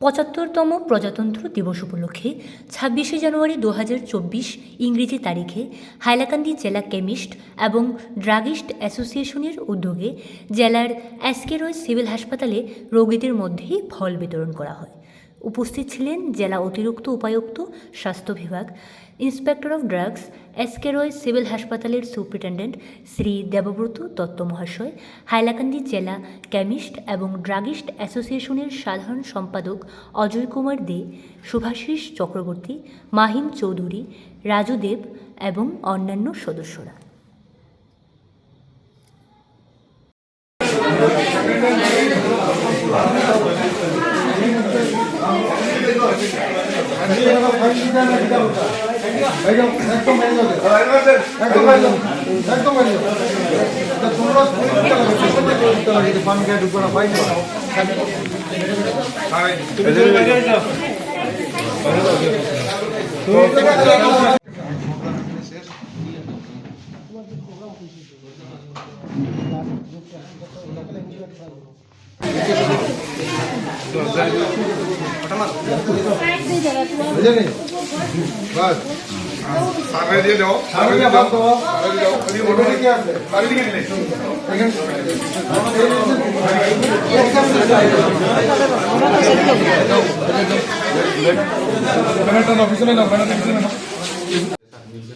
75তম প্রজাতন্ত্র দিবস উপলক্ষে 26শে জানুয়ারি 2024 ইংরেজি তারিখে হাইলাকান্দি জেলা কেমিস্ট এবং ড্রাগিস্ট অ্যাসোসিয়েশনের উদ্যোগে জেলার এসকে রয় সিভিল হাসপাতালে রোগীদের মধ্যেই ফল বিতরণ করা হয়। উপস্থিত ছিলেন জেলা অতিরিক্ত উপায়ুক্ত স্বাস্থ্য বিভাগ, inspector of drugs, SK Roy civil হাসপাতালের সুপ্রিটেন্ডেন্ট শ্রী দেবব্রত দত্ত মহাশয়, হাইলাকান্দি জেলা কেমিস্ট এবং ড্রাগিস্ট অ্যাসোসিয়েশনের সাধারণ সম্পাদক অজয় কুমার দে, শুভাশিস চক্রবর্তী, মাহিম চৌধুরী, রাজু দেব এবং অন্যান্য সদস্যরা।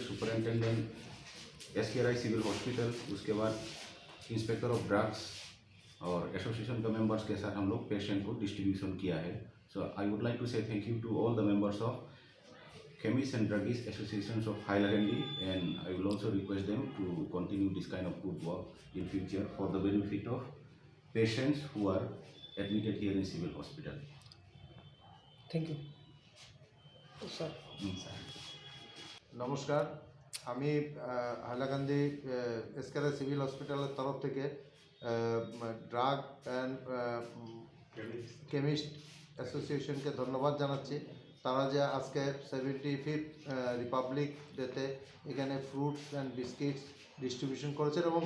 Superintendent S K Rai civil hospital, उसके बाद इंस्पेक्टर ऑफ ड्रग्स और एसोसिएशन के मेंबर्स के साथ हम लोग पेशेंट को डिस्ट्रीब्यूशन किया है। So I would like to say thank you to all the members of Chemists and Druggists Associations of Hailakandi, and I will also request them to continue this kind of good work in future for the benefit of patients who are admitted here in civil hospital. Thank you. Sir. নমস্কার, আমি Hailakandi SK civil হসপিটালের তরফ থেকে drug and chemist অ্যাসোসিয়েশনকে ধন্যবাদ জানাচ্ছি। তারা যে আজকে 75th রিপাবলিক ডেতে এখানে ফ্রুটস অ্যান্ড বিস্কিটস ডিস্ট্রিবিউশন করেছেন এবং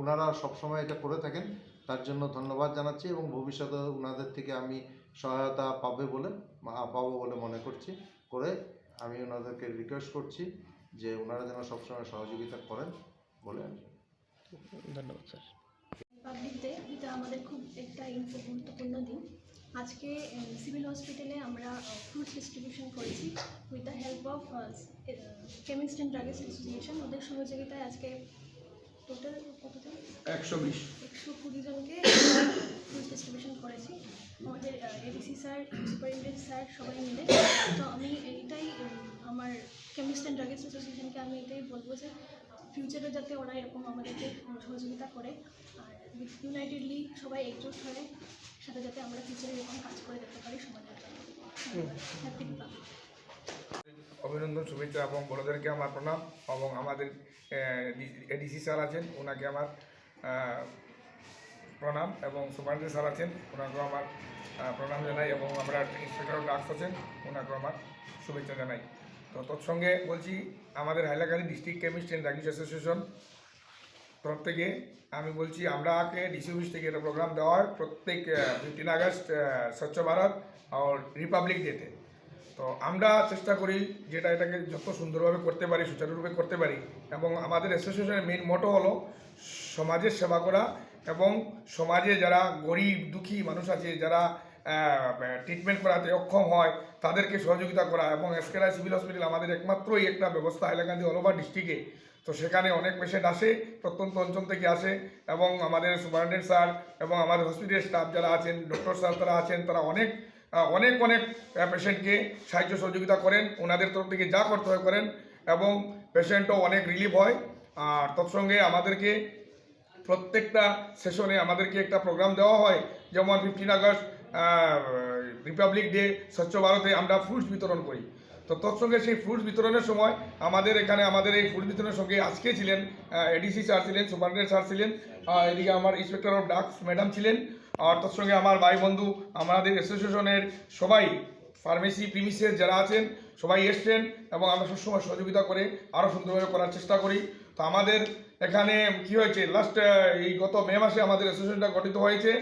ওনারা সবসময় এটা করে থাকেন, তার জন্য ধন্যবাদ জানাচ্ছি এবং ভবিষ্যতে ওনাদের থেকে আমি সহায়তা পাবো বলে মনে করছি। আমি ওনাদেরকে রিকোয়েস্ট করছি যে ওনারা যেন সবসময় সহযোগিতা করেন বলে আমি ধন্যবাদ স্যার। রিপাবলিক ডে এটা আমাদের খুব একটা গুরুত্বপূর্ণ দিন। আজকে সিভিল হসপিটালে আমরা ফ্রুটস ডিস্ট্রিবিউশন করেছি with the help of chemist and druggist association. ওদের সহযোগিতায় আজকে টোটাল কতজন 120 জনকে ফ্রুটস ডিস্ট্রিবিউশন করেছি আমাদের এডিসি স্যার, সুপারিনটেন্ডেন্ট স্যার সবাই মিলে। তো আমি এইটাই আমার কেমিস্ট অ্যান্ড ড্রাগিস্ট অ্যাসোসিয়েশনকে আমি এটাই বলবো যে ফিউচারে যাতে ওরা এরকম আমাদেরকে সহযোগিতা করে আর ইউনাইটেডলি সবাই একজোট হয়ে সাথে যাতে আমরা ফিউচারে এরকম কাজ করে দেখতে পারি সমাজের জন্য। Happy Republic. অভিনন্দন, শুভেচ্ছা এবং বড়দেরকে আমার প্রণাম এবং আমাদের এডিসি স্যার আছেন ওনাকে আমার প্রণাম এবং সুপারিনটেন্ডেন্ট স্যার আছেন ওনাকেও আমার প্রণাম জানাই এবং আমরা ইন্সপেক্টর অফ ড্রাগস আছেন ওনাকেও আমার শুভেচ্ছা জানাই। তো তৎসঙ্গে বলছি আমাদের Hailakandi district chemist and druggist association তরফ থেকে আমি বলছি আমরাকে ডিসি অফিস থেকে একটা প্রোগ্রাম দেওয়া হয় প্রত্যেক 15 আগস্ট স্বচ্ছ ভারত আর রিপাবলিক ডেতে। তো আমরা চেষ্টা করি যেটা এটাকে যত সুন্দরভাবে করতে পারি, সুচারুরূপে করতে পারি এবং আমাদের অ্যাসোসিয়েশনের মেইন মোটো হলো সমাজের সেবা করা এবং সমাজে যারা গরিব দুঃখী মানুষ আছে, যারা ট্রিটমেন্ট করাতে অক্ষম হয় তাদেরকে সহযোগিতা করা এবং এসকে রায় সিভিল হসপিটাল আমাদের একমাত্রই একটা ব্যবস্থা হাইলাকান্দি অল ওভার ডিস্ট্রিক্টে। তো সেখানে অনেক পেশেন্ট আসে, প্রত্যন্ত অঞ্চল থেকে আসে এবং আমাদের সুপারিনটেন্ডেন্ট স্যার এবং আমাদের হসপিটালের স্টাফ যারা আছেন, ডক্টর স্যার তারা আছেন, তারা অনেক পেশেন্টকে সাহায্য সহযোগিতা করেন, ওনাদের তরফ থেকে যা করতে হয় করেন এবং পেশেন্টও অনেক রিলিফ হয়। আর তৎসঙ্গে আমাদেরকে প্রত্যেকটা সেশনে আমাদেরকে একটা প্রোগ্রাম দেওয়া হয়, যেমন 15 আগস্ট রিপাবলিক ডে স্বচ্ছ ভারতে আমরা ফ্রুটস বিতরণ করি। তো তৎসঙ্গে সেই ফ্রুটস বিতরণের সময় আমাদের এখানে আমাদের এই ফ্রুটস বিতরণের সঙ্গে আজকে ছিলেন এডিসি স্যার ছিলেন, সুপারিনটেন্ডেন্ট স্যার ছিলেন, এদিকে আমার ইন্সপেক্টর অফ ড্রাগস ম্যাডাম ছিলেন, আর তৎসঙ্গে আমার ভাই বন্ধু আমাদের অ্যাসোসিয়েশনের সবাই ফার্মেসি প্রিমিসেস যারা আছেন সবাই এসছেন এবং আমরা সবসময় সহযোগিতা করে আরও সুন্দরভাবে করার চেষ্টা করি। তো আমাদের এখানে কি হয়েছে লাস্ট এই গত মে মাসে আমাদের অ্যাসোসিয়েশনটা গঠিত হয়েছে।